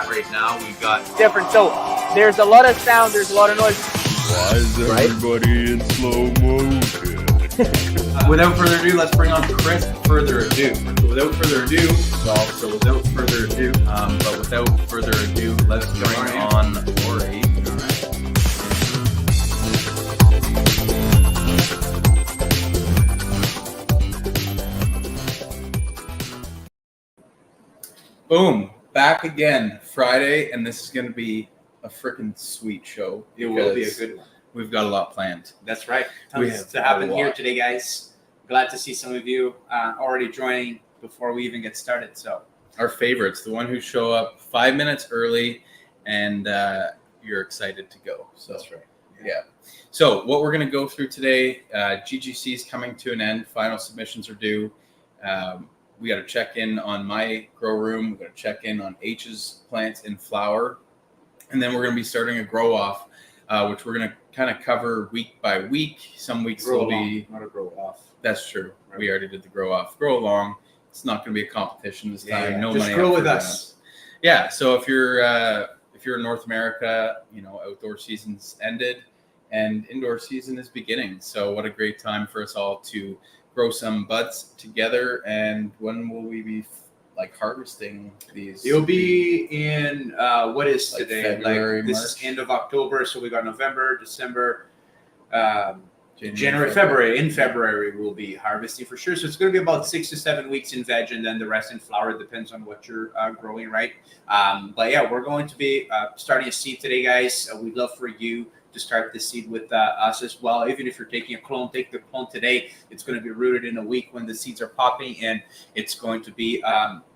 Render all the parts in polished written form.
at right now. We've got different. So there's a lot of sound, there's a lot of noise. Why is everybody in slow motion? Without further ado, let's bring on Chris. Without further ado, let's bring on Lori. Boom, back again, Friday, and this is going to be a freaking sweet show. It will be a good one. We've got a lot planned. That's right. We Tons have to happen a here lot. today, guys. Glad to see some of you already joining before we even get started. So Our favorites, the one who show up 5 minutes early, and you're excited to go. So that's right. yeah. So what we're going to go through today, GGC is coming to an end. Final submissions are due. We got to check in on my grow room. We got to check in on H's plants in flower. And then we're going to be starting a grow off, which we're going to kind of cover week by week. Some weeks Grow will along, be. not a grow off. That's true. Right. We already did the grow off. Grow along. It's not going to be a competition this time. No Just money grow up with for us. that. Yeah. So if you're in North America, outdoor season's ended and indoor season is beginning. So what a great time for us all to grow some buds together. And when will we be harvesting these? You'll be in what is Like today? February, This March? is end of October, so we got November, December, January, January, February. In February, we'll be harvesting for sure. So it's going to be about 6 to 7 weeks in veg, and then the rest in flower. Depends on what you're growing, right? But yeah, we're going to be starting a seed today, guys. We'd love for you to start the seed with us as well. Even if you're taking a clone, take the clone today. It's going to be rooted in a week when the seeds are popping, and it's going to be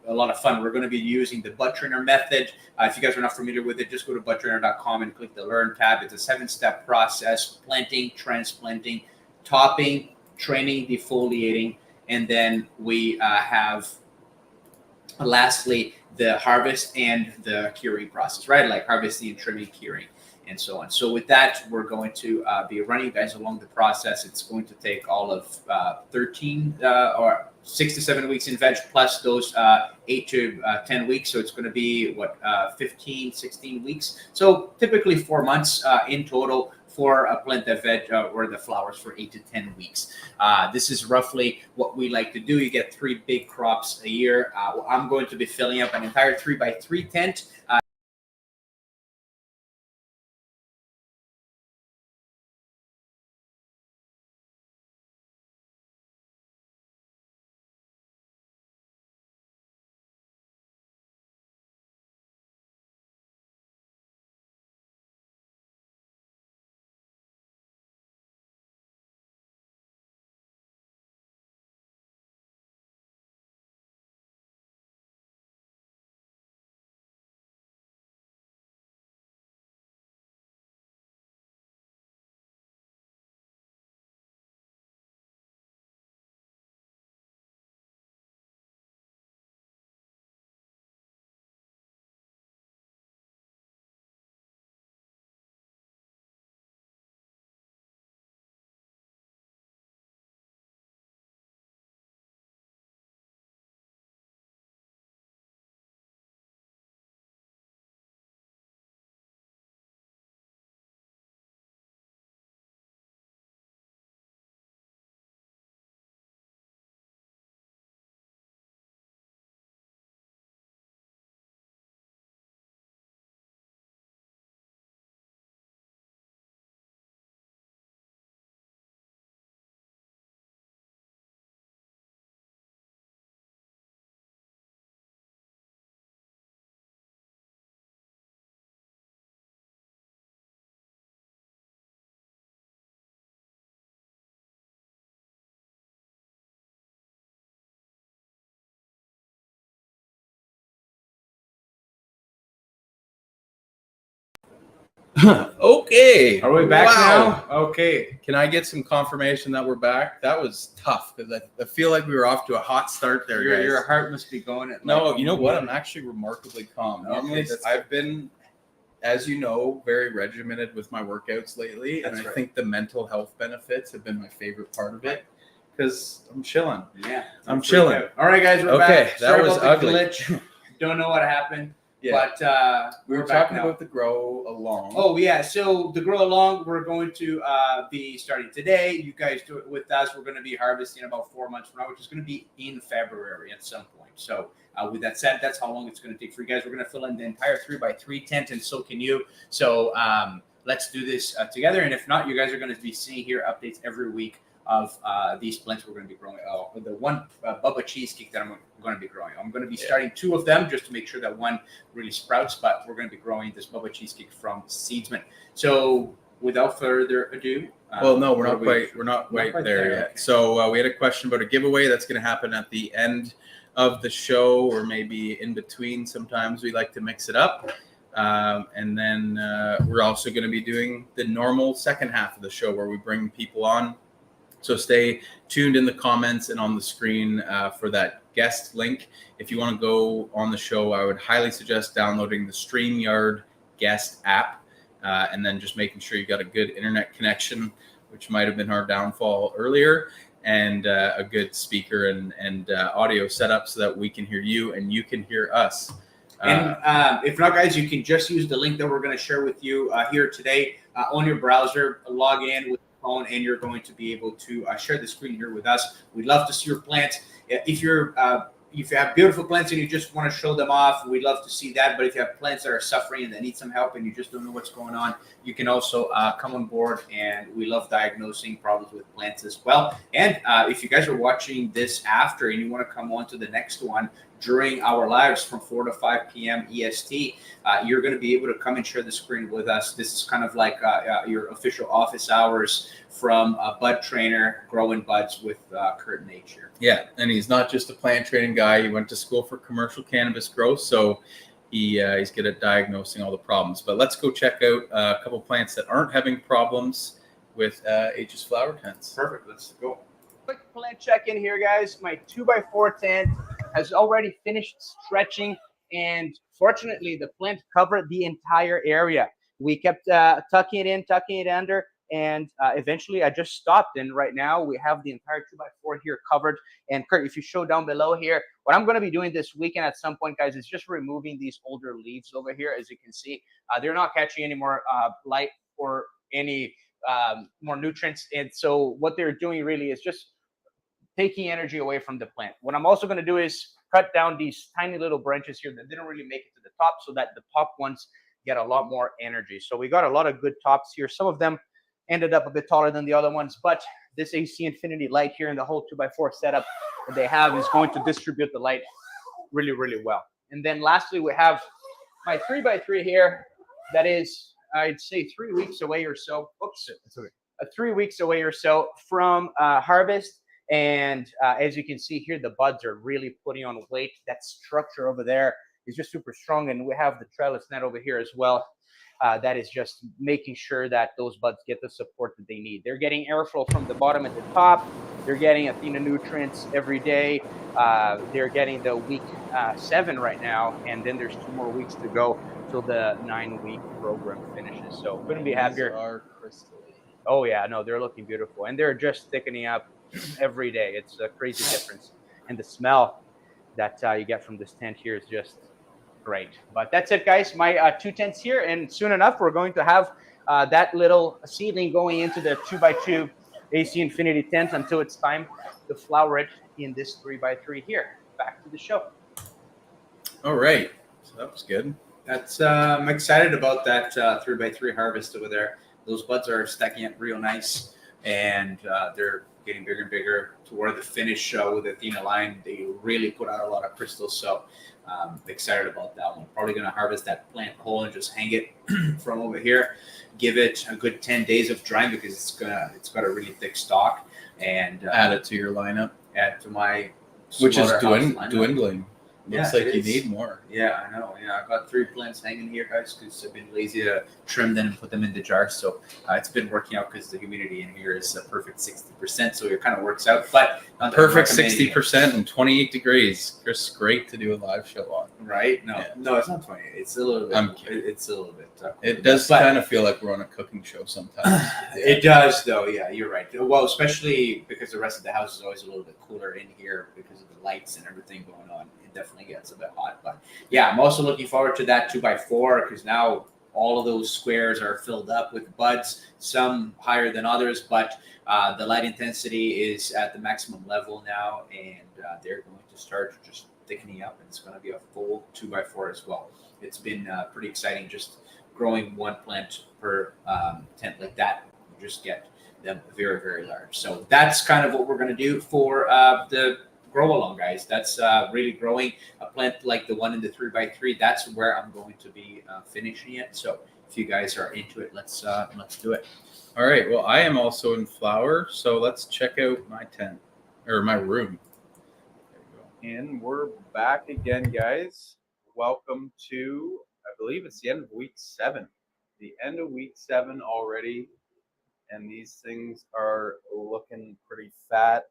a lot of fun. We're going to be using the BudTrainer method. If you guys are not familiar with it, just go to budtrainer.com and click the Learn tab. It's a 7-step process: planting, transplanting, topping, training, defoliating, and then we have lastly the harvest and the curing process, right? Like harvesting, trimming, curing, and so on. So with that, we're going to be running you guys along the process. It's going to take all of 13 or 6 to 7 weeks in veg, plus those 8 to 10 weeks. So it's going to be 15, 16 weeks. So typically 4 months in total for a plant of veg or the flowers for 8 to 10 weeks. This is roughly what we like to do. You get 3 big crops a year. I'm going to be filling up an entire 3x3 tent. Okay. Are we back Wow. now? Okay. Can I get some confirmation that we're back? That was tough because I feel like we were off to a hot start there, guys. Your heart must be going at No, you know what? I'm actually remarkably calm. Okay, Normally, that's I've been, as you know, very regimented with my workouts lately, and That's I right. think the mental health benefits have been my favorite part of it because I'm chilling. Yeah. I'm Freak chilling. out. All right, guys, we're Okay, back. that was about the ugly. glitch. Don't know what happened. Yeah. But We were back talking now. about the grow along. Oh yeah, so the grow along we're going to be starting today. You guys do it with us. We're going to be harvesting about 4 months from now, which is going to be in February at some point. So with that said, that's how long it's going to take for you guys. We're going to fill in the entire 3x3 tent, and so can you. So let's do this together. And if not, you guys are going to be seeing here updates every week of these plants we're going to be growing. The one Bubba cheesecake that I'm going to be growing. I'm going to be starting 2 of them just to make sure that one really sprouts, but we're going to be growing this Bubba cheesecake from Seedsman. So without further ado, Well, no, we're not quite there yet. Okay. So we had a question about a giveaway that's going to happen at the end of the show, or maybe in between. Sometimes we like to mix it up. And then we're also going to be doing the normal second half of the show where we bring people on. So stay tuned in the comments and on the screen for that guest link. If you want to go on the show, I would highly suggest downloading the StreamYard guest app and then just making sure you got a good internet connection, which might have been our downfall earlier, and a good speaker and audio setup so that we can hear you and you can hear us. And if not, guys, you can just use the link that we're going to share with you here today on your browser. Log in with your phone, and you're going to be able to share the screen here with us. We'd love to see your plants. If you have beautiful plants and you just want to show them off, we'd love to see that. But if you have plants that are suffering and that need some help and you just don't know what's going on, you can also come on board, and we love diagnosing problems with plants as well. And if you guys are watching this after and you want to come on to the next one during our lives from 4 to 5 p.m. EST, you're going to be able to come and share the screen with us. This is kind of like your official office hours from BudTrainer, Growin Buds with Kurt Nature. Yeah, and he's not just a plant training guy. He went to school for commercial cannabis growth, so he's good at diagnosing all the problems. But let's go check out a couple plants that aren't having problems with H's flower tents. Perfect. Let's go. Quick plant check in here, guys. My 2x4 tent has already finished stretching, and fortunately the plant covered the entire area. We kept tucking it in, tucking it under, and eventually I just stopped, and right now we have the entire 2x4 here covered. And Kurt, if you show down below here, what I'm going to be doing this weekend at some point, guys, is just removing these older leaves over here. As you can see, they're not catching any more light or any more nutrients, and so what they're doing really is just taking energy away from the plant. What I'm also going to do is cut down these tiny little branches here that didn't really make it to the top, so that the top ones get a lot more energy. So we got a lot of good tops here. Some of them ended up a bit taller than the other ones, but this AC Infinity light here and the whole 2x4 setup that they have is going to distribute the light really, really well. And then lastly, we have my 3x3 here that is, I'd say 3 weeks away or so. Oops, it's okay. 3 weeks away or so from harvest. And as you can see here, the buds are really putting on weight. That structure over there is just super strong. And we have the trellis net over here as well. That is just making sure that those buds get the support that they need. They're getting airflow from the bottom and the top. They're getting Athena nutrients every day. They're getting the week 7 right now. And then there's 2 more weeks to go till the 9-week program finishes. So couldn't be happier. These are crystally. Oh yeah, no, they're looking beautiful. And they're just thickening up every day. It's a crazy difference. And the smell that you get from this tent here is just great. But that's it, guys. My 2 tents here, and soon enough we're going to have that little seedling going into the 2x2 AC Infinity tent until it's time to flower it in this 3x3 here. Back to the show. All right, so that was good. That's I'm excited about that 3x3 harvest over there. Those buds are stacking up real nice, and they're getting bigger and bigger toward the finish with the Athena line. They really put out a lot of crystals, so excited about that one. Probably going to harvest that plant whole and just hang it from over here. Give it a good 10 days of drying because it's got a really thick stalk, and Add it to your lineup, add to my which is slaughterhouse lineup. dwindling. Looks Yeah, like it you is. need more. Yeah, I know. Yeah, I've got 3 plants hanging here, guys, because I've been lazy to trim them and put them in the jar. So it's been working out because the humidity in here is a perfect 60%. So it kind of works out. But Perfect 60% and 28 degrees. Chris, great to do a live show on. right? No, Yeah. no, it's not 28. It's a little bit. I'm kidding. It's a little bit. It does But- kind of feel like we're on a cooking show sometimes. It does, though. Yeah, you're right. Well, especially because the rest of the house is always a little bit cooler in here because of the lights and everything going on in definitely gets a bit hot. But yeah, I'm also looking forward to that 2x4 because now all of those squares are filled up with buds, some higher than others, but the light intensity is at the maximum level now, and they're going to start just thickening up, and it's going to be a full 2x4 as well. It's been pretty exciting just growing one plant per tent like that. You just get them very, very large. So that's kind of what we're going to do for the grow along, guys. That's really growing a plant like the one in the 3x3. That's where I'm going to be finishing it. So if you guys are into it, let's do it. All right. Well, I am also in flower, so let's check out my tent or my room. There you go. And we're back again, guys. Welcome to, I believe it's the end of week 7. The end of week 7 already, and these things are looking pretty fat.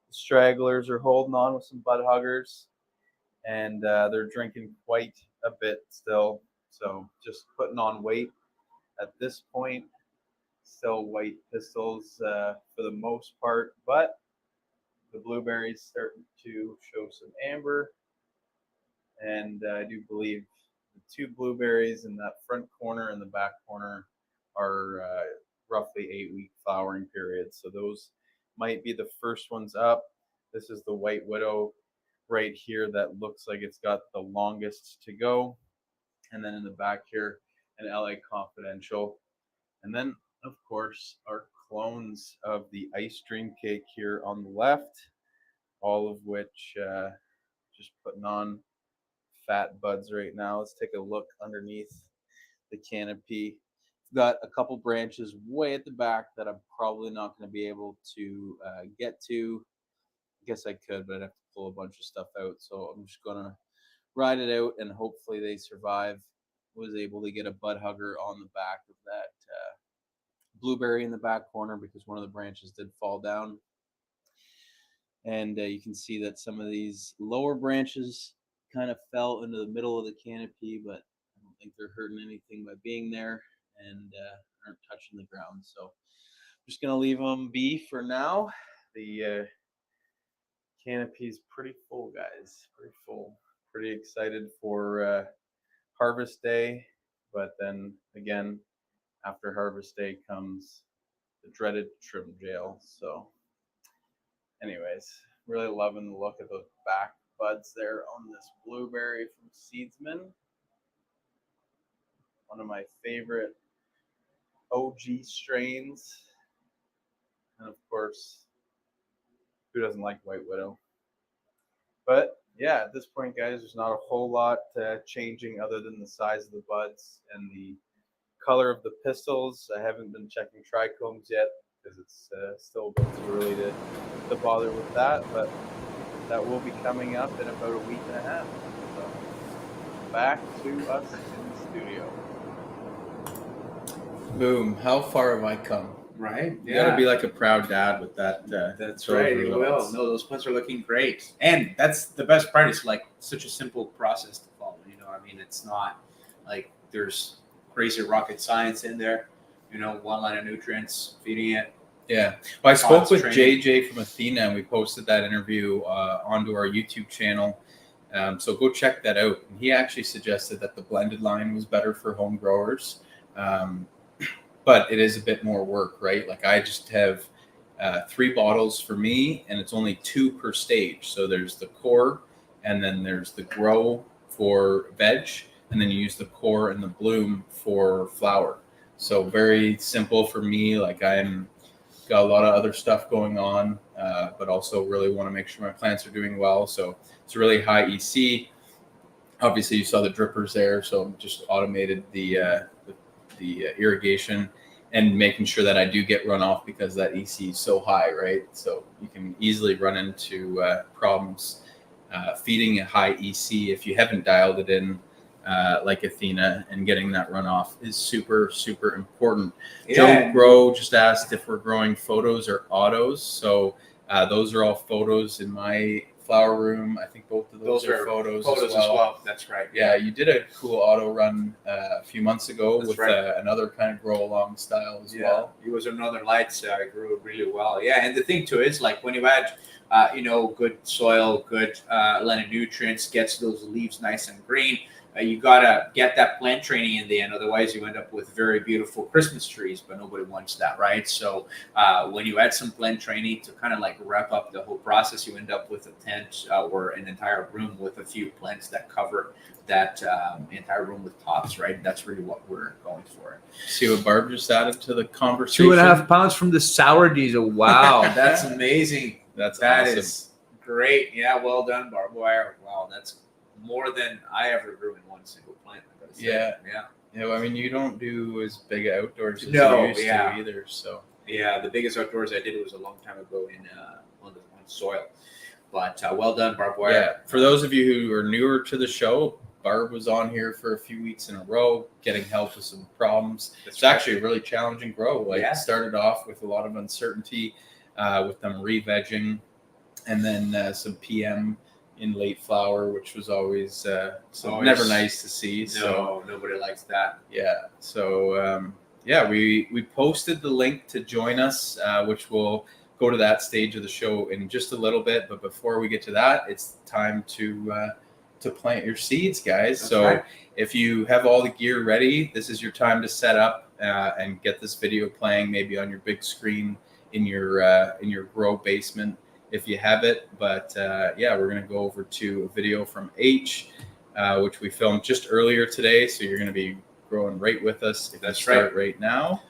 The stragglers are holding on with some bud huggers, and they're drinking quite a bit still. So just putting on weight at this point. Still white pistils for the most part, but the blueberries starting to show some amber, and I do believe the 2 blueberries in that front corner and the back corner are roughly 8-week flowering periods, so those might be the first ones up. This is the White Widow right here that looks like it's got the longest to go, and then in the back here an LA Confidential, and then of course our clones of the Ice Dream Cake here on the left, all of which just putting on fat buds right now. Let's take a look underneath the canopy. Got a couple branches way at the back that I'm probably not going to be able to get to. I guess I could, but I'd have to pull a bunch of stuff out, so I'm just gonna ride it out and hopefully they survive. Was able to get a bud hugger on the back of that blueberry in the back corner because one of the branches did fall down, and you can see that some of these lower branches kind of fell into the middle of the canopy, but I don't think they're hurting anything by being there and aren't touching the ground, so I'm just gonna leave them be for now. The canopy is pretty full, guys, pretty full. Pretty excited for harvest day, but then again after harvest day comes the dreaded trim jail. So anyways, really loving the look of those back buds there on this blueberry from Seedsman. One of my favorite OG strains, and of course, who doesn't like White Widow? But yeah, at this point, guys, there's not a whole lot changing other than the size of the buds and the color of the pistils. I haven't been checking trichomes yet because it's still a bit too early to bother with that, but that will be coming up in about a week and a half. So back to us in the studio. Boom. How far have I come? Right? You gotta be like a proud dad with that. That's right. You will. No, those plants are looking great, and that's the best part. It's like such a simple process to follow. You know, I mean, it's not like there's crazy rocket science in there. You know, one line of nutrients, feeding it. Yeah. Well, I spoke with training. JJ from Athena, and we posted that interview onto our YouTube channel. So go check that out. And he actually suggested that the blended line was better for home growers. But it is a bit more work, right? Like I just have 3 bottles for me, and it's only 2 per stage. So there's the core, and then there's the grow for veg, and then you use the core and the bloom for flower. So very simple for me. Like I'm got a lot of other stuff going on, but also really want to make sure my plants are doing well. So it's a really high EC. Obviously, you saw the drippers there, so just automated the irrigation and making sure that I do get runoff because that EC is so high, right? So you can easily run into problems feeding a high EC if you haven't dialed it in like Athena, and getting that runoff is super, super important. Yeah. Joe Grow just asked if we're growing photos or autos. So those are all photos in my flower room. I think both of those, Those are are photos Photos as well. That's right. Yeah, you did a cool auto run a few months ago That's with right. another kind of grow along style as well. It was Northern Lights. Grew really well. Yeah, and the thing too is like when you add, good soil, good land of nutrients, gets those leaves nice and green. You gotta get that plant training in the end, otherwise you end up with very beautiful Christmas trees, but nobody wants that, right? So when you add some plant training to kind of like wrap up the whole process, you end up with a tent or an entire room with a few plants that cover that entire room with tops, right? That's really what we're going for. See what Barb just added to the conversation? 2.5 pounds from the sour diesel. Wow. That's amazing. That That awesome. is great. Yeah, well done, barbed wire. Wow, that's more than I ever grew in one single plant. I gotta say. Yeah. Yeah. Yeah, well, I mean, you don't do as big outdoors as No, you used yeah. to either. So Yeah, the biggest outdoors I did was a long time ago on soil. But well done, barbed wire. yeah, for those of you who are newer to the show, Barb was on here for a few weeks in a row, getting help with some problems. It's actually a really challenging grow. Like, Yeah. it started off with a lot of uncertainty with them re-vegging, and then some PM in late flower, which was always never nice to see. So nobody likes that. yeah, so we posted the link to join us, which will go to that stage of the show in just a little bit. But before we get to that, it's time to plant your seeds, guys. That's so right. if you have all the gear ready, this is your time to set up and get this video playing, maybe on your big screen in your grow basement if you have it. But we're gonna go over to a video from H, which we filmed just earlier today. So you're gonna be growing right with us if That's you start right now.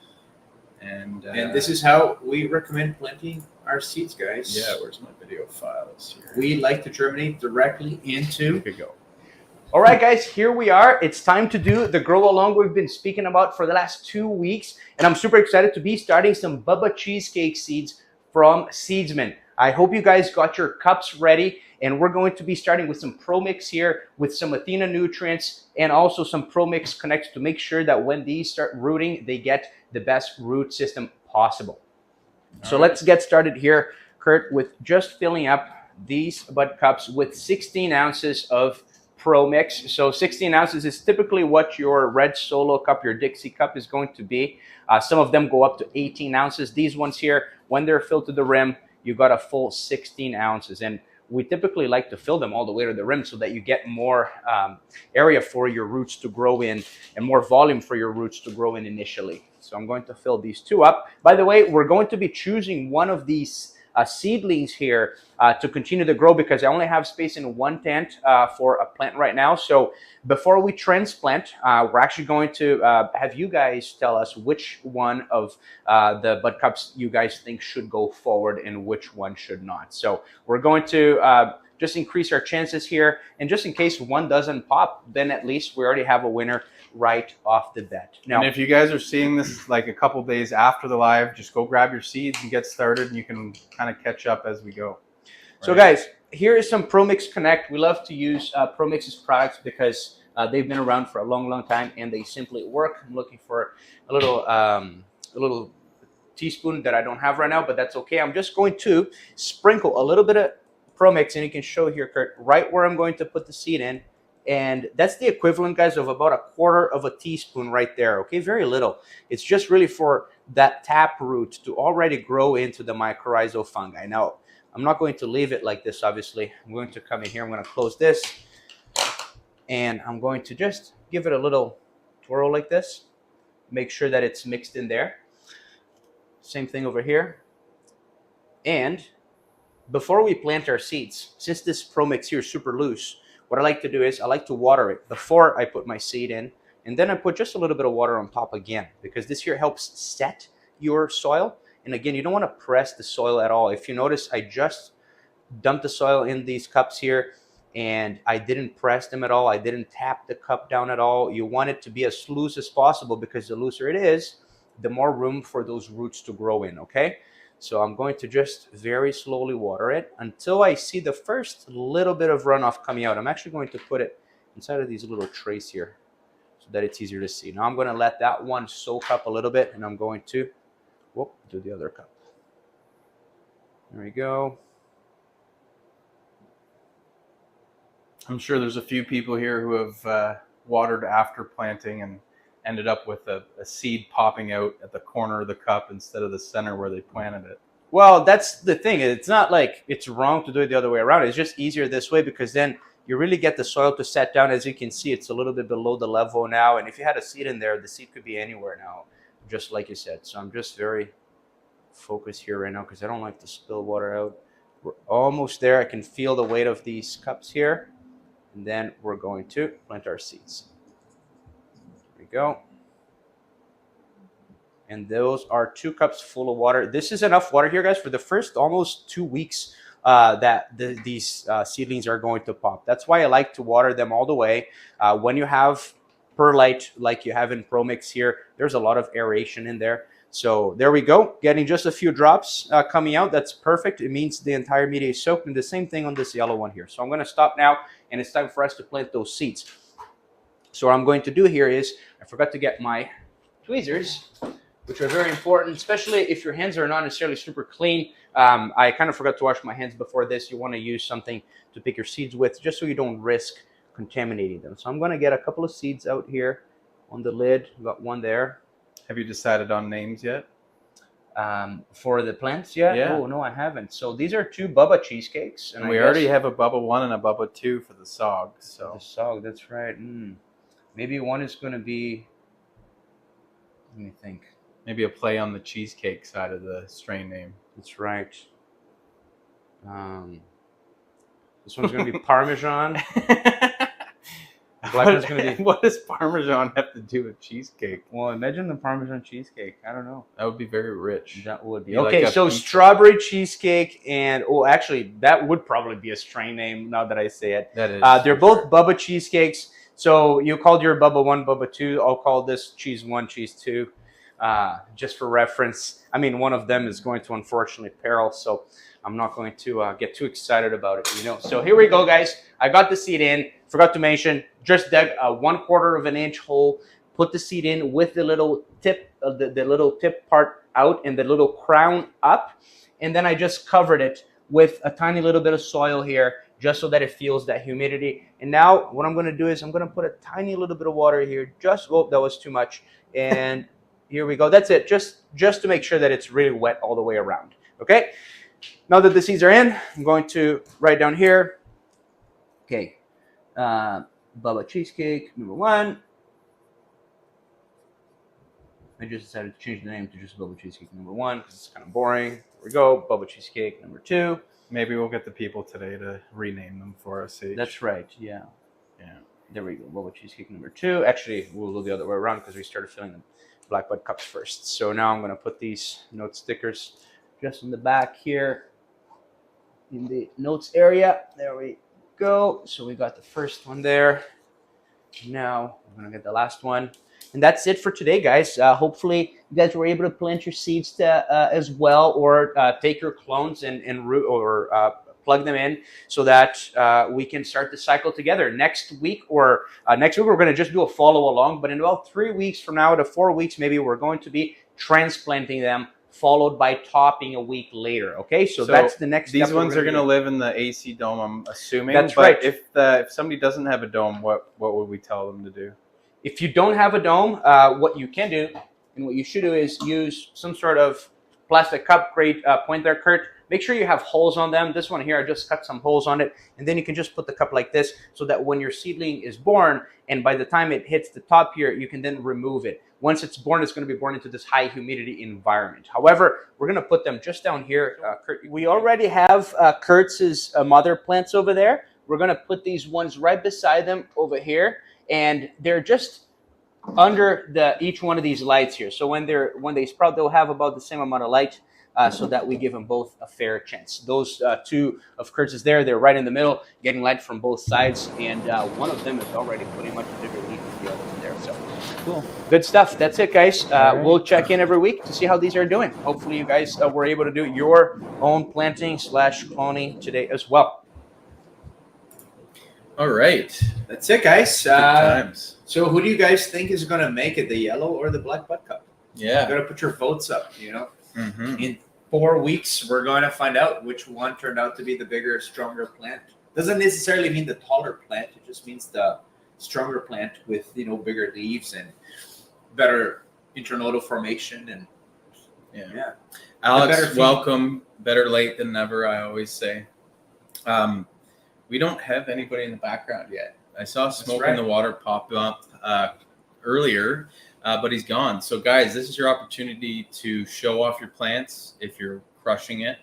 And this is how we recommend planting our seeds, guys. yeah, where's my video files here? We like to germinate directly into. Here we go. All right, guys, here we are. It's time to do the grow along we've been speaking about for the last 2 weeks. And I'm super excited to be starting some Bubba cheesecake seeds from Seedsman. I hope you guys got your cups ready. And we're going to be starting with some Pro Mix here with some Athena nutrients and also some Pro Mix connected to make sure that when these start rooting, they get the best root system possible. So let's get started here, Kurt, with just filling up these bud cups with 16 ounces of Pro Mix. So 16 ounces is typically what your red Solo cup, your Dixie cup is going to be. Some of them go up to 18 ounces. These ones here, when they're filled to the rim, you got a full 16 ounces. And we typically like to fill them all the way to the rim so that you get more area for your roots to grow in and more volume for your roots to grow in initially. So I'm going to fill these two up. By the way, we're going to be choosing one of these seedlings here to continue to grow because I only have space in one tent for a plant right now. So before we transplant, we're actually going to have you guys tell us which one of the bud cups you guys think should go forward and which one should not. So we're going to just increase our chances here. And just in case one doesn't pop, then at least we already have a winner right off the bat. Now, and if you guys are seeing this like a couple days after the live, just go grab your seeds and get started, and you can kind of catch up as we go. So guys, here is some Pro Mix Connect. We love to use Pro Mix's products because they've been around for a long, long time and they simply work. I'm looking for a little teaspoon that I don't have right now, but that's okay. I'm just going to sprinkle a little bit of Pro Mix, and you can show here, Kurt, right where I'm going to put the seed in. And that's the equivalent, guys, of about 1/4 of a teaspoon right there. Okay, very little. It's just really for that tap root to already grow into the mycorrhizal fungi. Now, I'm not going to leave it like this, obviously. I'm going to come in here. I'm going to close this. And I'm going to just give it a little twirl like this. Make sure that it's mixed in there. Same thing over here. And before we plant our seeds, since this Pro Mix here is super loose, what I like to do is I like to water it before I put my seed in. And then I put just a little bit of water on top again, because this here helps set your soil. And again, you don't want to press the soil at all. If you notice, I just dumped the soil in these cups here and I didn't press them at all. I didn't tap the cup down at all. You want it to be as loose as possible, because the looser it is, the more room for those roots to grow in, okay? So I'm going to just very slowly water it until I see the first little bit of runoff coming out. I'm actually going to put it inside of these little trays here so that it's easier to see. Now I'm going to let that one soak up a little bit, and I'm going to do the other cup. There we go. I'm sure there's a few people here who have watered after planting and ended up with a seed popping out at the corner of the cup instead of the center where they planted it. Well, that's the thing. It's not like it's wrong to do it the other way around. It's just easier this way because then you really get the soil to set down. As you can see, it's a little bit below the level now. And if you had a seed in there, the seed could be anywhere now, just like you said. So I'm just very focused here right now because I don't like to spill water out. We're almost there. I can feel the weight of these cups here. And then we're going to plant our seeds. Here we go. And those are 2 cups full of water. This is enough water here, guys, for the first almost 2 weeks that these seedlings are going to pop. That's why I like to water them all the way. When you have perlite like you have in ProMix here, there's a lot of aeration in there. So there we go, getting just a few drops coming out. That's perfect. It means the entire media is soaked. And the same thing on this yellow one here. So I'm going to stop now, and it's time for us to plant those seeds. So what I'm going to do here is, I forgot to get my tweezers, which are very important, especially if your hands are not necessarily super clean. I kind of forgot to wash my hands before this. You want to use something to pick your seeds with, just so you don't risk contaminating them. So I'm going to get a couple of seeds out here on the lid. Got one there. Have you decided on names yet? For the plants yet? Yeah. Oh, no, I haven't. So these are 2 Bubba cheesecakes. And we already have a Bubba 1 and a Bubba 2 for the SOG. So the SOG, that's right. Maybe one is going to be, let me think. Maybe a play on the cheesecake side of the strain name. That's right. This one's going to be Parmesan. Black one's going to be... What does Parmesan have to do with cheesecake? Well, imagine the Parmesan cheesecake. I don't know. That would be very rich. That would be. Be Okay, like so pizza. strawberry cheesecake and... Oh, actually, that would probably be a strain name now that I say it. That is. They're both Bubba cheesecakes. So you called your Bubba 1, Bubba 2. I'll call this Cheese 1, Cheese 2. Just for reference. I mean, one of them is going to unfortunately peril, so I'm not going to get too excited about it, you know. So here we go, guys. I got the seed in. Forgot to mention, just dug a 1/4 of an inch hole. Put the seed in with the little tip, the little tip part out and the little crown up, and then I just covered it with a tiny little bit of soil here, just so that it feels that humidity. And now what I'm going to do is I'm going to put a tiny little bit of water here. Oh, that was too much. And here we go. That's it. Just to make sure that it's really wet all the way around. Okay. Now that the seeds are in, I'm going to write down here. Okay. Bubba cheesecake number 1. I just decided to change the name to just Bubba cheesecake number 1 because it's kind of boring. Here we go. Bubba cheesecake number 2. Maybe we'll get the people today to rename them for us. That's right. Yeah. Yeah. There we go. Bubba cheesecake number 2. Actually, we'll go the other way around because we started filling the Black Bud cups first. So now I'm going to put these note stickers just in the back here in the notes area. There we go. So we got the first one there. Now we're going to get the last one. And that's it for today, guys. Hopefully you guys were able to plant your seeds as well, or take your clones and root or plug them in so that we can start the cycle together. Next week we're going to just do a follow along, but in about 3 weeks from now to 4 weeks, maybe we're going to be transplanting them, followed by topping a week later. Okay, so that's the next step. These ones are going to live in the AC dome, I'm assuming. That's but right. If somebody doesn't have a dome, what would we tell them to do? If you don't have a dome, what you can do and what you should do is use some sort of plastic cup. Great point there, Kurt. Make sure you have holes on them. This one here, I just cut some holes on it. And then you can just put the cup like this so that when your seedling is born, and by the time it hits the top here, you can then remove it. Once it's born, it's going to be born into this high humidity environment. However, we're going to put them just down here. Kurt, we already have Kurtz's mother plants over there. We're going to put these ones right beside them over here. And they're just under each one of these lights here. So when they sprout, they'll have about the same amount of light, so that we give them both a fair chance. Those 2 of Kurtz's there, they're right in the middle, getting light from both sides, and one of them is already pretty much a bigger leaf than the other one there. So cool, good stuff. That's it, guys. We'll check in every week to see how these are doing. Hopefully, you guys were able to do your own planting / cloning today as well. All right. That's it, guys. Good times. So who do you guys think is going to make it, the yellow or the Black Bud Cup? Yeah. You're going to put your votes up, you know. Mm-hmm. In 4 weeks, we're going to find out which one turned out to be the bigger, stronger plant. Doesn't necessarily mean the taller plant. It just means the stronger plant with bigger leaves and better internodal formation and Yeah. the Alex, better feed. welcome. Better late than never, I always say. We don't have anybody in the background yet. I saw Smoke in the Water pop up earlier, but he's gone. So, guys, this is your opportunity to show off your plants if you're crushing it.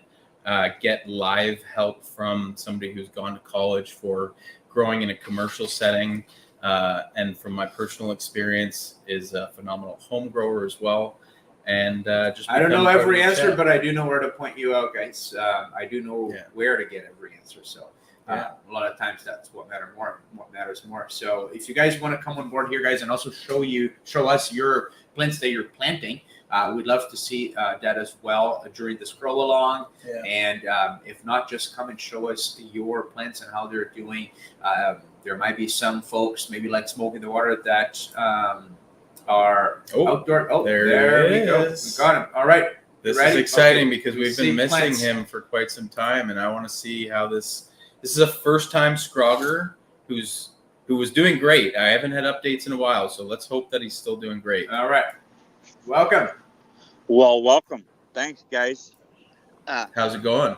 Get live help from somebody who's gone to college for growing in a commercial setting. And from my personal experience, is a phenomenal home grower as well. And just I don't know become part every of the answer, chat. but I do know where to point you out, guys. I do know where to get every answer. So a lot of times that's what matters more. So if you guys want to come on board here, guys, and also show us your plants that you're planting, we'd love to see that as well during the scroll along. Yeah. And if not, just come and show us your plants and how they're doing. There might be some folks, maybe like Smoke in the Water, that are outdoor. Oh, there we go. We got him. All right. This Ready? is exciting Okay. because We we've see been missing plants. him for quite some time, and I want to see how this is a first-time Scrogger who was doing great. I haven't had updates in a while, so let's hope that he's still doing great. All right. Welcome. Well, welcome. Thanks, guys. How's it going?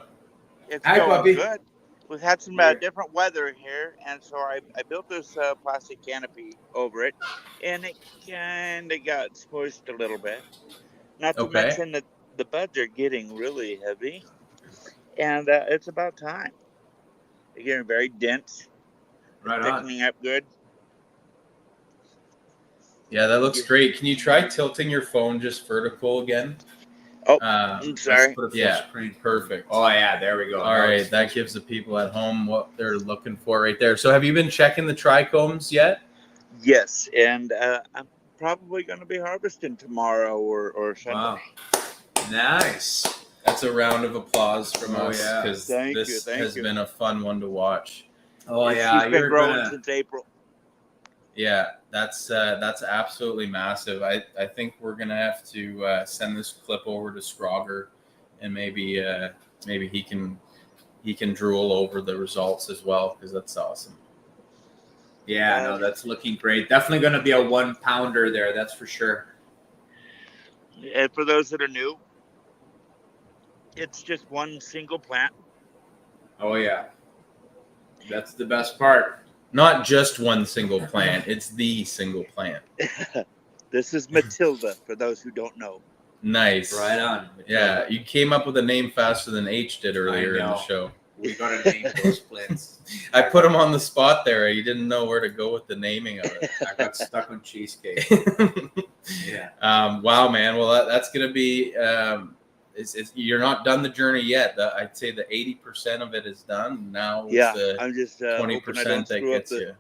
It's Hi, going puppy. good. We've had some different weather here, and so I built this plastic canopy over it, and it kind of got smushed a little bit. Not to mention that the buds are getting really heavy, and it's about time. They're getting very dense. Right They're on. thickening up good. Yeah, that looks great. Can you try tilting your phone just vertical again? Oh, I'm sorry. Yeah, perfect. Oh, yeah, there we go. All right, that gives the people at home what they're looking for right there. So have you been checking the trichomes yet? Yes, and I'm probably going to be harvesting tomorrow or Sunday. Wow. Nice. That's a round of applause from us yeah. because Thank this you. has been a fun one to watch. Oh, And yeah. she's been growing since April. Yeah, that's absolutely massive. I think we're gonna have to send this clip over to Scrogger, and maybe he can drool over the results as well because that's awesome. Yeah, no, that's looking great. Definitely going to be a 1 pounder there. That's for sure. And for those that are new, it's just one single plant. Oh, yeah. That's the best part. Not just one single plant; it's the single plant. This is Matilda, for those who don't know. Nice. Right on. Yeah, you came up with a name faster than H did earlier in the show. We got to name those plants. I put him on the spot there. You didn't know where to go with the naming of it. I got stuck on cheesecake. Yeah. Wow, man. Well, that's going to be you're not done the journey yet. I'd say the 80% of it is done. Now Yeah, it's I'm just 20% that gets you.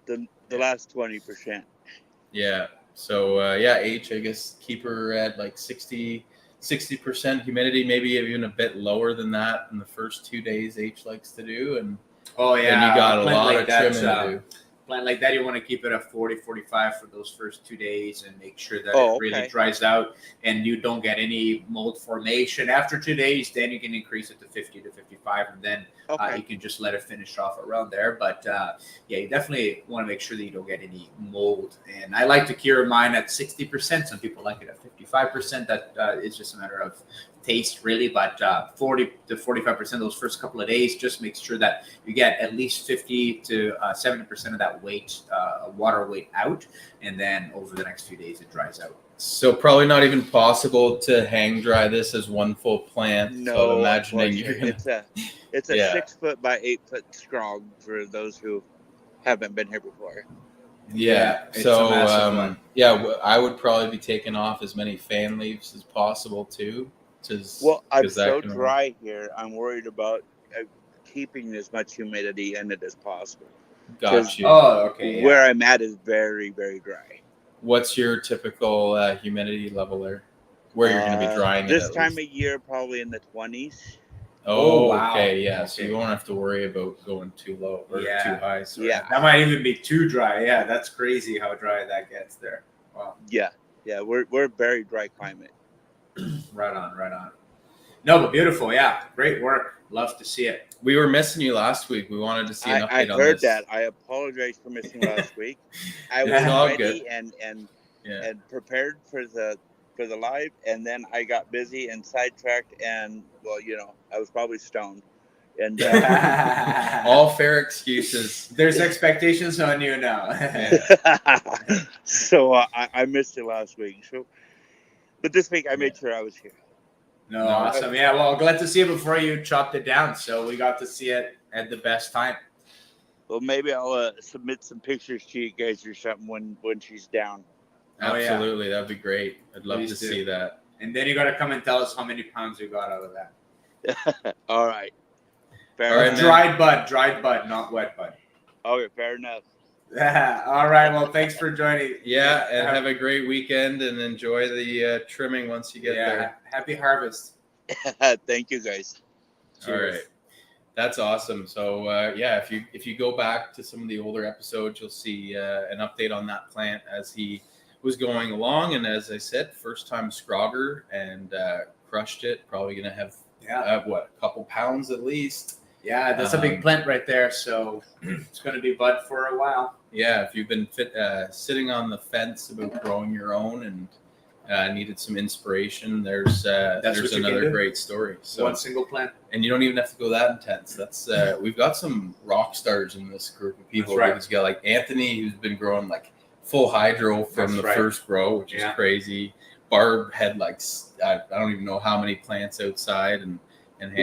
The last 20%. Yeah. So, H, I guess keep her at like 60% humidity, maybe even a bit lower than that in the first 2 days H likes to do. And oh, yeah. then you got a plant lot like of that, trimming to do. Plant like that, you want to keep it at 40, 45 for those first 2 days and make sure that it really dries out and you don't get any mold formation. After 2 days, then you can increase it to 50 to 55, and then you can just let it finish off around there. But yeah, you definitely want to make sure that you don't get any mold. And I like to cure mine at 60%. Some people like it at 55%. That is just a matter of taste, really. But 40 to 45% those first couple of days, just make sure that you get at least 50 to 70% of that weight, water weight out, and then over the next few days it dries out. So probably not even possible to hang dry this as one full plant. No, so I'm imagining you're gonna... it's a 6 foot by 8 foot scrog for those who haven't been here before. Yeah. So I would probably be taking off as many fan leaves as possible too. Well, I'm so dry here. I'm worried about keeping as much humidity in it as possible. Got you. Oh, okay. Where I'm at is very, very dry. What's your typical humidity level there? Where you're going to be drying it? This time of year, probably in the 20s. Oh, wow. Okay. Yeah. So you won't have to worry about going too low or too high. Sorry. Yeah. That might even be too dry. Yeah. That's crazy how dry that gets there. Wow. Yeah. Yeah. We're very dry climate. Right on. No, but beautiful. Yeah, great work. Love to see it. We were missing you last week. We wanted to see an I update on heard this. that. I apologize for missing last week. I It's was all ready good. Yeah. and prepared for the live, and then I got busy and sidetracked, and well, you know, I was probably stoned. And All fair excuses. There's expectations on you now. so I missed it last week. So, but this week I made sure I was here. No, awesome. Yeah, well, glad to see it before you chopped it down. So we got to see it at the best time. Well, maybe I'll submit some pictures to you guys or something when she's down. Absolutely, that'd be great. I'd love Please to do. see that. And then you got to come and tell us how many pounds you got out of that. All right. All right, Dried bud, not wet bud. Okay, fair enough. All right. Well, thanks for joining. Yeah, and have a great weekend and enjoy the trimming once you get there. Happy harvest. Thank you, guys. All right. That's awesome. So yeah, if you go back to some of the older episodes, you'll see an update on that plant as he was going along. And as I said, first time Scrogger and crushed it. Probably gonna have a couple pounds at least. Yeah, that's a big plant right there. So it's gonna be bud for a while. Yeah, if you've been sitting on the fence about growing your own and needed some inspiration, there's another great story. So one single plant, and you don't even have to go that intense. That's we've got some rock stars in this group of people. That's right. We've got like Anthony, who's been growing like full hydro from the first grow, which is crazy. Barb had like I don't even know how many plants outside, and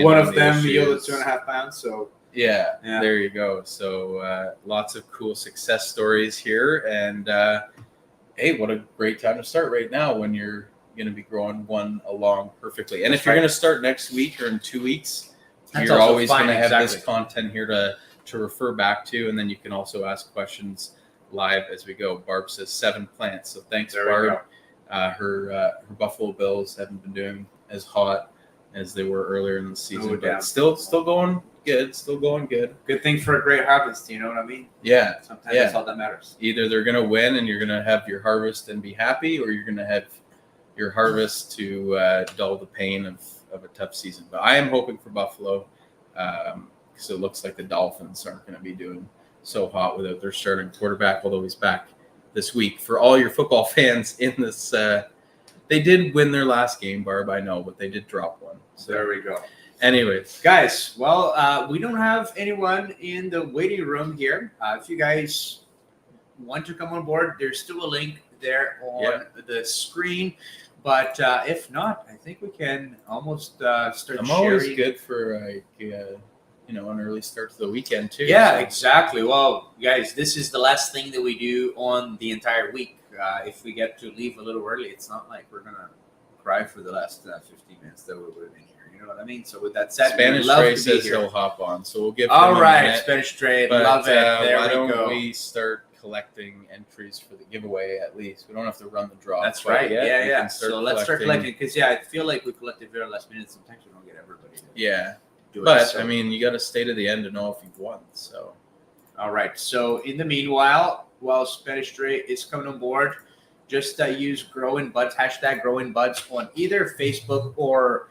one of them yielded 2.5 pounds. So yeah, there you go. So lots of cool success stories here, and hey, what a great time to start right now when you're going to be growing one along perfectly. And if you're going to start next week or in 2 weeks, you're always going to have this content here to refer back to, and then you can also ask questions live as we go. Barb says 7 plants, so thanks, Barb. Her Buffalo Bills haven't been doing as hot as they were earlier in the season, but still going good. Still going good. Good thing for a great harvest. You know what I mean? Yeah. Sometimes that's all that matters. Either they're going to win and you're going to have your harvest and be happy, or you're going to have your harvest to dull the pain of a tough season. But I am hoping for Buffalo because it looks like the Dolphins aren't going to be doing so hot without their starting quarterback, although he's back this week. For all your football fans in this, they did win their last game, Barb, I know, but they did drop one. So there we go. Anyways, guys, well, we don't have anyone in the waiting room here. If you guys want to come on board, there's still a link there on the screen. But if not, I think we can almost start sharing. I'm always good for an early start to the weekend too. Yeah, so. Exactly. Well, guys, this is the last thing that we do on the entire week. If we get to leave a little early, it's not like we're gonna cry for the last 15 minutes that we're living here. You know what I mean? So with that said, Spanish Trey says he'll hop on, so we'll give him all right, a minute. Spanish Trey, love it. There why we don't go. we start collecting entries for the giveaway at least? We don't have to run the draw. That's right. Yet. Yeah. So let's start collecting because I feel like we collected very last minute. Sometimes we don't get everybody. But I mean, you got to stay to the end to know if you've won. So, all right. So in the meanwhile, while Spanish Trey is coming on board, just use Growin Buds #Growin Buds on either Facebook or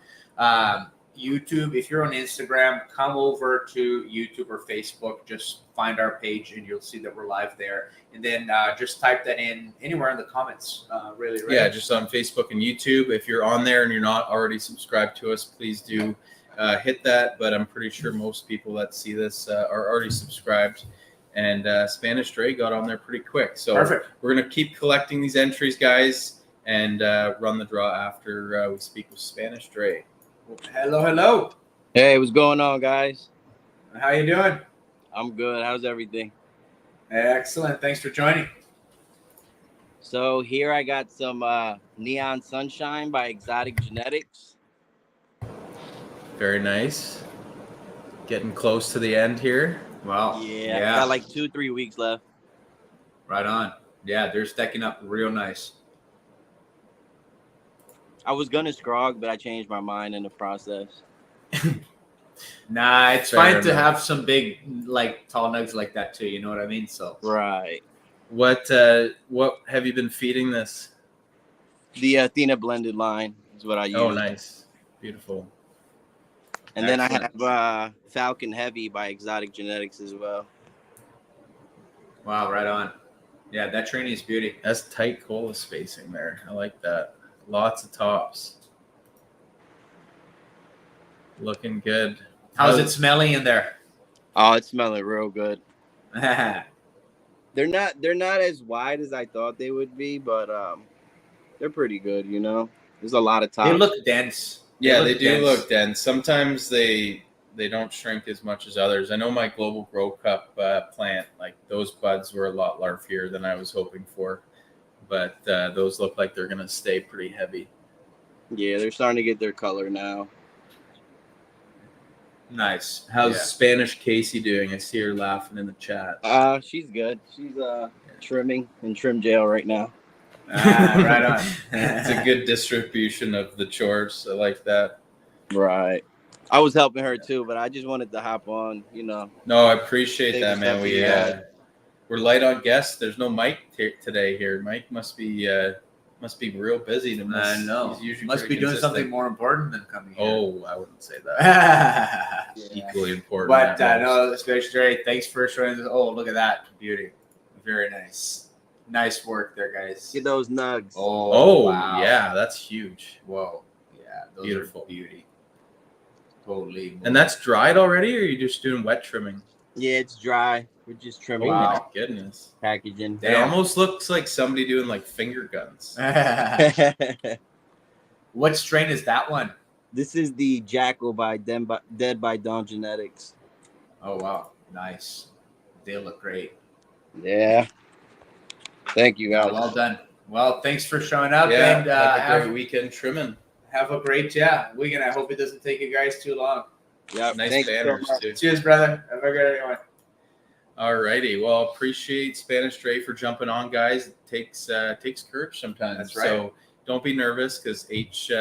YouTube. If you're on Instagram, come over to YouTube or Facebook. Just find our page and you'll see that we're live there. And then just type that in anywhere in the comments. Really. Yeah, just on Facebook and YouTube. If you're on there and you're not already subscribed to us, please do hit that. But I'm pretty sure most people that see this are already subscribed. And Spanish Trey got on there pretty quick. So perfect. We're going to keep collecting these entries, guys, and run the draw after we speak with Spanish Trey. Hello. Hey, what's going on, guys? How you doing? I'm good. How's everything? Excellent. Thanks for joining. So here I got some Neon Sunshine by Exotic Genetics. Very nice. Getting close to the end here. Wow. Yeah. Got like 2-3 weeks left. Right on. Yeah, they're stacking up real nice. I was gonna scrog, but I changed my mind in the process. Nah, it's fine to have some big, like, tall nugs like that too. You know what I mean? So right. What have you been feeding this? The Athena blended line is what I use. Oh, nice, beautiful. And then I Excellent. have Falcon Heavy by Exotic Genetics as well. Wow, right on. Yeah, that training is beauty. That's tight cola spacing there. I like that. Lots of tops. Looking good. How's it smelling in there? Oh, it's smelling real good. They They're not as wide as I thought they would be, but they're pretty good. You know, there's a lot of tops. look dense. Yeah, look they do dense. look dense. Sometimes they don't shrink as much as others. I know my Global Grow Cup plant, like those buds were a lot larger than I was hoping for, but those look like they're gonna stay pretty heavy. Yeah, they're starting to get their color now. Nice. How's Spanish Casey doing? I see her laughing in the chat. She's good. She's trimming in trim jail right now. Right on. It's a good distribution of the chores. I like that. Right. I was helping her too, but I just wanted to hop on, you know. No, I appreciate Save that, us man. up We here. we're light on guests. There's no Mike today here. Mike must be real busy. I know. He's usually Must very be doing consistent. something more important than coming here. Oh, I wouldn't say that. Yeah. Equally important. But at most. no, especially thanks for showing this. Oh, look at that beauty. Very nice. Nice work there, guys. Get those nugs. Oh, wow. yeah, that's huge. Whoa. Yeah, those Beautiful. are beauty. Totally. And that's dried already, or are you just doing wet trimming? Yeah, it's dry. We're just Oh trimming my goodness. packaging. It Damn. almost looks like somebody doing like finger guns. What strain is that one? This is the Jackal by Dead by Dawn Genetics. Oh wow, nice. They look great. Yeah. Thank you, guys. Well done. Well, thanks for showing up Yeah, and have a great weekend trimming. have a great weekend. I hope it doesn't take you guys too long. Yeah, Nice thank you so banners much. too. Cheers, brother. Have a good one. Alrighty, well, appreciate Spanish Dre for jumping on, guys. It takes courage sometimes. That's right. So don't be nervous because H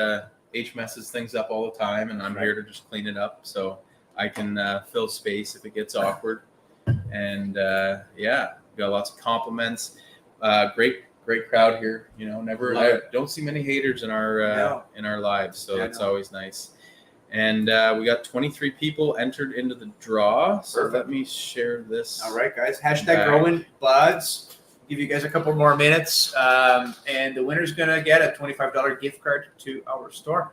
messes things up all the time, and I'm Right. here to just clean it up so I can fill space if it gets awkward. And yeah, we got lots of compliments. Great crowd here. You know, I don't see many haters in our lives, so Yeah, that's no. always nice. And we got 23 people entered into the draw. So Perfect. let me share this. All right, guys. Hashtag Back. Growin Buds. Give you guys a couple more minutes, and the winner's gonna get a $25 gift card to our store.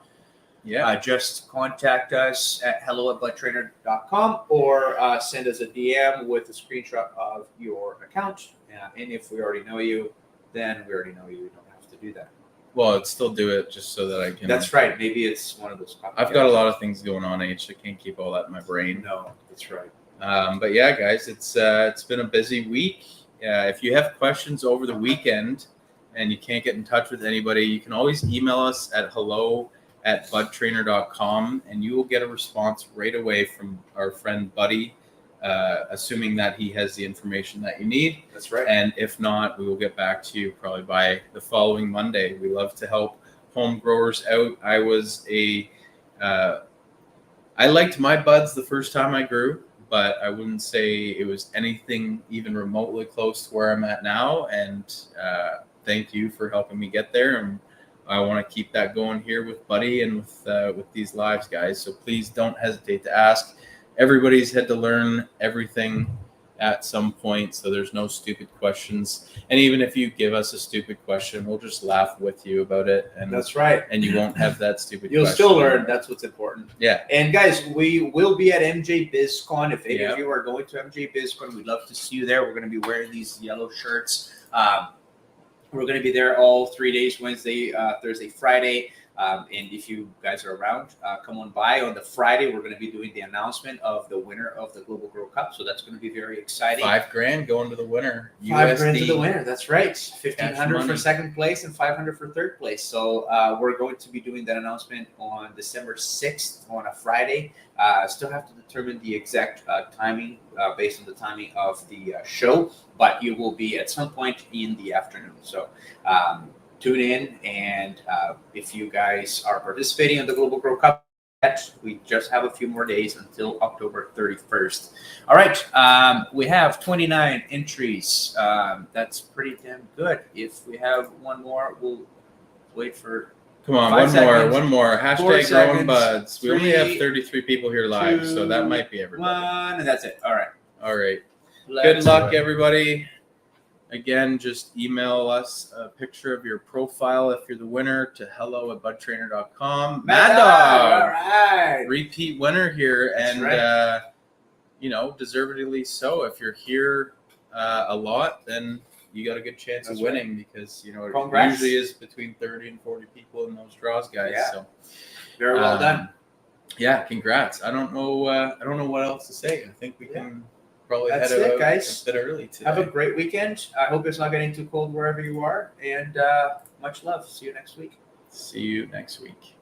Yeah. Just contact us at hello@budtrainer.com or send us a DM with a screenshot of your account. And if we already know you, then we already know you. We don't have to do that. Well, I'd still do it just so that I can. That's right. Maybe it's one of those. I've got a lot of things going on, H. I can't keep all that in my brain. No, that's right. But yeah, guys, it's been a busy week. If you have questions over the weekend and you can't get in touch with anybody, you can always email us at hello@budtrainer.com and you will get a response right away from our friend Buddy, assuming that he has the information that you need. That's right. And if not, we will get back to you probably by the following Monday. We love to help home growers out. I liked my buds the first time I grew, but I wouldn't say it was anything even remotely close to where I'm at now. And thank you for helping me get there. And I want to keep that going here with Buddy and with these lives, guys. So please don't hesitate to ask. Everybody's had to learn everything at some point, so there's no stupid questions. And even if you give us a stupid question, we'll just laugh with you about it. And That's right. And you won't have that stupid You'll question. still learn. That's what's important. Yeah. And guys, we will be at MJ BizCon. If any Yeah. of you are going to MJ BizCon, we'd love to see you there. We're going to be wearing these yellow shirts. We're going to be there all 3 days, Wednesday, Thursday, Friday. And if you guys are around, come on by. On the Friday, we're going to be doing the announcement of the winner of the Global Grow Cup. So that's going to be very exciting. $5,000 going to the winner. $5,000 to USD. the winner. That's right. $1,500 money. for second place and $500 for third place. So we're going to be doing that announcement on December 6th on a Friday. Still have to determine the exact timing based on the timing of the show, but it will be at some point in the afternoon. So tune in, and if you guys are participating in the Global Grow Cup, we just have a few more days until October 31st. All right, we have 29 entries. That's pretty damn good. If we have one more, we'll wait for Come on, 5 seconds. one more. 4 Hashtag Growin seconds. Buds. We only have 3, 33 people here live, so that might be everybody. 1, and that's it. All right. All right. Let's Good luck, do it. everybody. Again, just email us a picture of your profile if you're the winner to hello@budtrainer.com. Mad Dog, All right. repeat winner here, That's and right. deservedly so. If you're here a lot, then you got a good chance That's of winning because it Congrats. usually is between 30 and 40 people in those draws, guys. Yeah. So Very well done. Yeah, congrats. I don't know what else to say. I think we can probably That's head it, out guys. a bit early today. Have a great weekend. I hope it's not getting too cold wherever you are, and much love. See you next week. See you next week.